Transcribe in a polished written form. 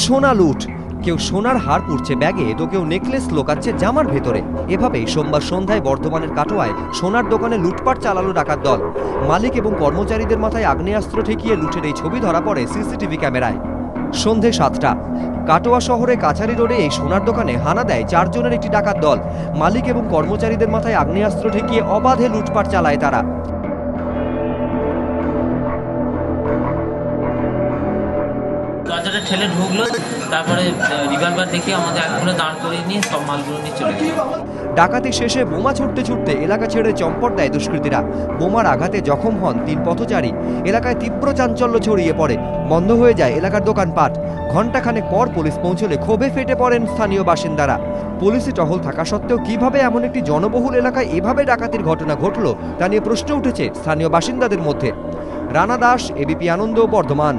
সোনা লুট, কেউ সোনার হার পুড়ছে ব্যাগে, তো কেউ নেকলেস লোকাচ্ছে জামার ভেতরে। এভাবেই সোমবার সন্ধ্যায় বর্ধমানের কাটোয়ায় সোনার দোকানে লুটপাট চালালো ডাকাত দল। মালিক এবং কর্মচারীদের মাথায় আগ্নেয়াস্ত্র ঠেকিয়ে লুটের এই ছবি ধরা পড়ে সিসিটিভি ক্যামেরায়। সন্ধে 7টা, কাটোয়া শহরে কাছারি রোডে এই সোনার দোকানে হানা দেয় 4 জনের একটি ডাকাত দল। মালিক এবং কর্মচারীদের মাথায় আগ্নেয়াস্ত্র ঠেকিয়ে অবাধে লুটপাট চালায় তারা। দরজাটা ঠেলে ঢুকলো, তারপরে রিভলভার দেখে আমাদের একগুলো দাঁড় করিয়ে নিয়ে সব মালগুলো নিয়ে চলে গেল। ডাকাতি শেষে বোমা ছুটতে ছুটতে এলাকা ছেড়ে চম্পট দেয় দুষ্কৃতীরা। বোমার আঘাতে জখম হন 3 পথচারী। এলাকায় তীব্র চাঞ্চল্য ছড়িয়ে পড়ে, বন্ধ হয়ে যায় এলাকার দোকানপাট। ঘণ্টাখানেক পর পুলিশ পৌঁছলে ক্ষোভে ফেটে পড়েন স্থানীয় বাসিন্দারা। পুলিশি টহল থাকা সত্ত্বেও কিভাবে এমন একটি জনবহুল এলাকায় এভাবে ডাকাতির ঘটনা ঘটল তা নিয়ে প্রশ্ন উঠেছে স্থানীয় বাসিন্দাদের মধ্যে। রানা দাস, এবিপি আনন্দ, বর্ধমান।